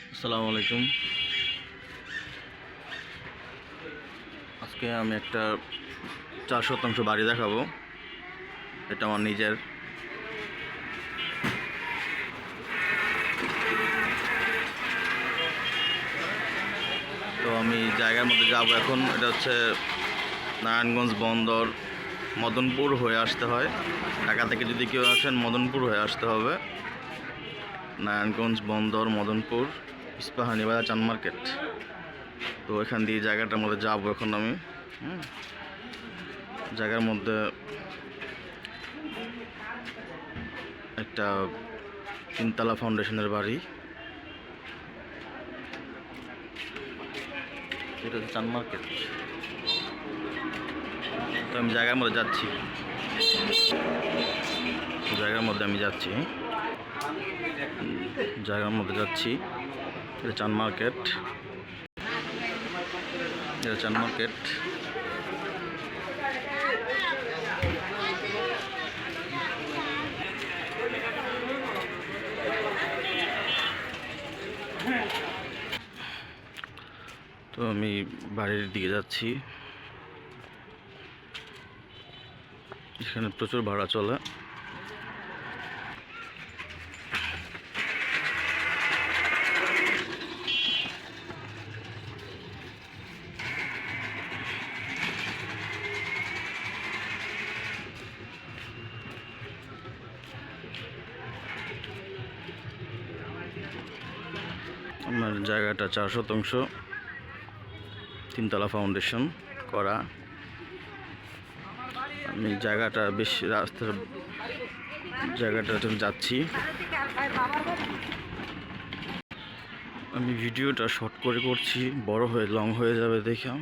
আসসালামু আলাইকুম। আজকে আমি একটা 4 শতাংশ বাড়ি দেখাবো। এটা আমার নিজের। তো আমি জায়গার মধ্যে যাব এখন। এটা হচ্ছে নারায়ণগঞ্জ বন্দর, মদনপুর হয়ে আসতে হয়। ঢাকা থেকে যদি কেউ আসেন মদনপুর হয়ে আসতে হবে। নারায়ণগঞ্জ বন্দর, মদনপুর, ইস্পাহানি বাজার, চান মার্কেট। তো এখান দিয়ে জায়গাটার মধ্যে যাবো এখন আমি। জায়গার মধ্যে একটা 3তলা ফাউন্ডেশনের বাড়ি। এটা হচ্ছে চান মার্কেট। তো আমি জায়গার মধ্যে যাচ্ছি। জায়গার মধ্যে যাচ্ছি। এটা চান মার্কেট। তো আমি বাড়ির দিকে যাচ্ছি। এখানে প্রচুর ভাড়া চলে। আমার জায়গাটা 4 শতাংশ, 3তলা ফাউন্ডেশন করা। আমি জায়গাটা বেশি জায়গাটা যাচ্ছি। আমি ভিডিওটা শর্ট করে করছি, বড় হয়ে লং হয়ে যাবে দেখে।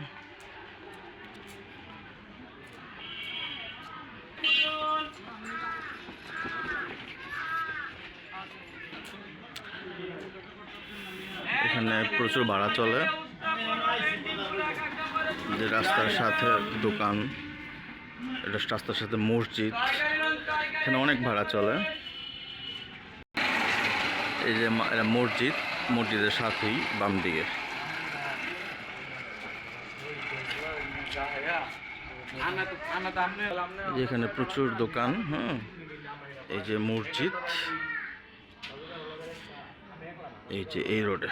এখানে প্রচুর ভাড়া চলে। যে রাস্তার সাথে দোকান, এটা রাস্তার সাথে মসজিদ, এখানে অনেক ভাড়া চলে। এই যে মসজিদের সাথেই বাম দিকে। এখানে প্রচুর দোকান। এই যে মসজিদ, এই যে এই রোডে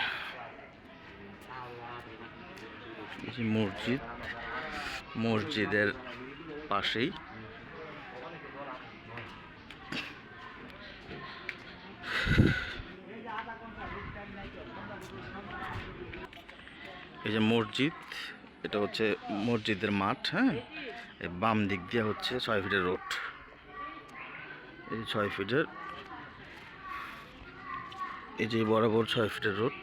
মসজিদের পাশেই। এই যে মসজিদ, এটা হচ্ছে মসজিদের মাঠ। এই বাম দিক দিয়ে হচ্ছে 6 ফিটের রোড। এই 6 ফিটের, এই যে বরাবর 6 ফিটের রোড।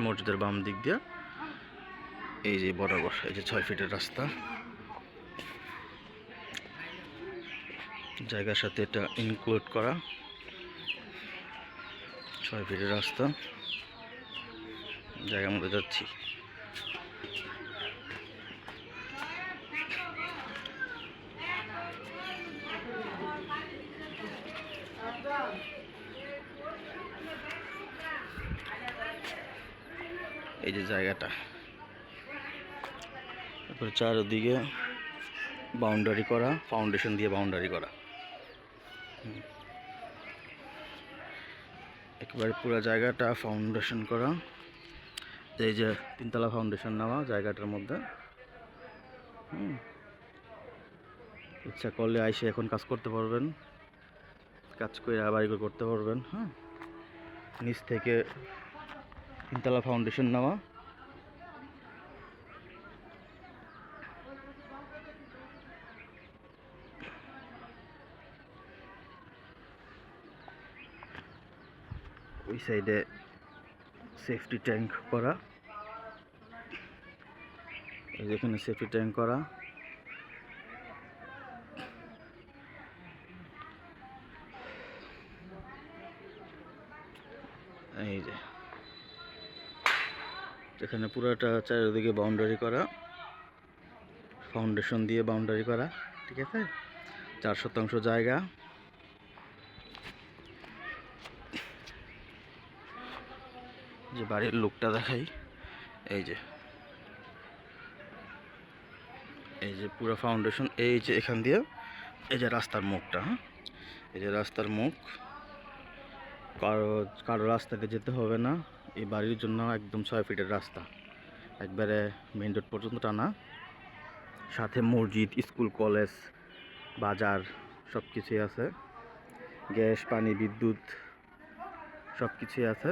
মসজিদের বাম দিক দিয়ে এই যে বরাবর, এই যে 6 ফিটের রাস্তা। জায়গার সাথে এটা ইনক্লুড করা। 6 ফিটের রাস্তা, জায়গার মধ্যে যাচ্ছি। এই যে জায়গাটা, তারপরে চারদিকে বাউন্ডারি করা, ফাউন্ডেশন দিয়ে বাউন্ডারি করা। একেবারে পুরো জায়গাটা ফাউন্ডেশন করা। এই যে 3তলা ফাউন্ডেশন নেওয়া জায়গাটার মধ্যে। ইচ্ছা করলে আইসে এখন কাজ করতে পারবেন, কাজ করে বাড়ি করতে পারবেন। নিচ থেকে 3তলা ফাউন্ডেশন নেওয়া। ওই সাইডে সেফটি ট্যাঙ্ক করা। এখানে সেফটি ট্যাঙ্ক করা। এই যে এখানে পুরোটা চারিদিকে বাউন্ডারি করা, ফাউন্ডেশন দিয়ে বাউন্ডারি করা। ঠিক আছে, 4 শতাংশ জায়গা। যে বাড়ির লুকটা দেখাই, এই যে পুরো ফাউন্ডেশন, এই যে এখান দিয়ে এই যে রাস্তার মুখটা, হ্যাঁ এই যে রাস্তার মুখ, কারো রাস্তাতে যেতে হবে না। এই বাড়ির জন্য একদম 6 ফিটের রাস্তা, একবারে মেইন রোড পর্যন্ত টানা, সাথে মসজিদ, স্কুল, কলেজ, বাজার সব কিছুই আছে, গ্যাস, পানি, বিদ্যুৎ সব কিছুই আছে।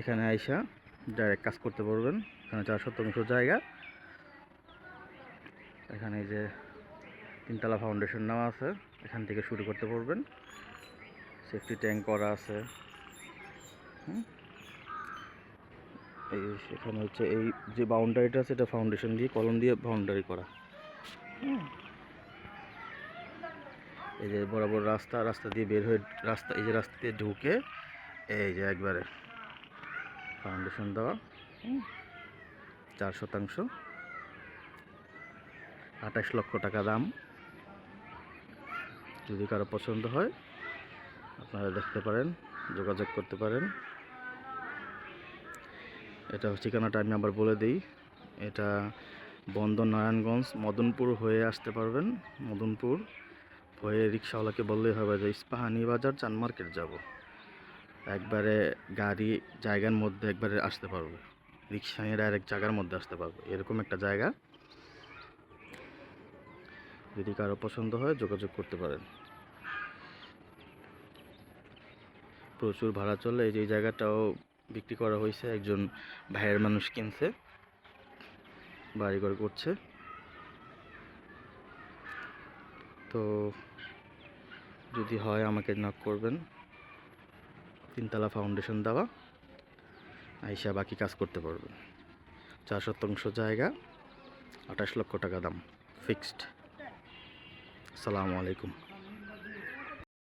এখানে আইসা ডাইরেক্ট কাজ করতে পারবেন। এখানে 4 শতাংশ জায়গা, এখানে এই যে 3 তলা ফাউন্ডেশন নেওয়া আছে, এখান থেকে শুরু করতে পারবেন। সেফটি ট্যাঙ্ক করা আছে। এই এখানে হচ্ছে এই যে বাউন্ডারিটা আছে, এটা ফাউন্ডেশন দিয়ে কলম দিয়ে বাউন্ডারি করা। এই যে বরাবর রাস্তা দিয়ে বের হয়ে এই যে রাস্তা দিয়ে ঢুকে এই যে একবারে ফাউন্ডেশন দেওয়া। 4 শতাংশ, 28 লক্ষ টাকা দাম। যদি কারো পছন্দ হয় আপনারা দেখতে পারেন, যোগাযোগ করতে পারেন। এটা ঠিকানাটা আমি আবার বলে দিই, এটা বন্দর নারায়ণগঞ্জ, মদনপুর হয়ে আসতে পারবেন। মদনপুর হয়ে রিক্সাওয়ালাকে বললেই হবে যে ইস্পাহানি বাজার চান মার্কেট যাব, একবারে গাড়ি জায়গার মধ্যে একবারে আসতে পারবে, রিক্সা নিয়ে ডাইরেক্ট জায়গার মধ্যে আসতে পারবে, এরকম একটা জায়গা। যদি কারো পছন্দ হয় যোগাযোগ করতে পারেন। প্রচুর ভাড়া চলে। এই যে জায়গাটাও বিক্রি করা হয়েছে, একজন ভাইয়ের মানুষ কিনছে, বাড়িঘর করছে। তো যদি হয় আমাকে নক করবেন। 3 তলা ফাউন্ডেশন দেওয়া, আইসা বাকি কাজ করতে পারবেন। 4 শতাংশ জায়গা, 28 লক্ষ টাকা দাম, ফিক্সড। আসসালামু আলাইকুম।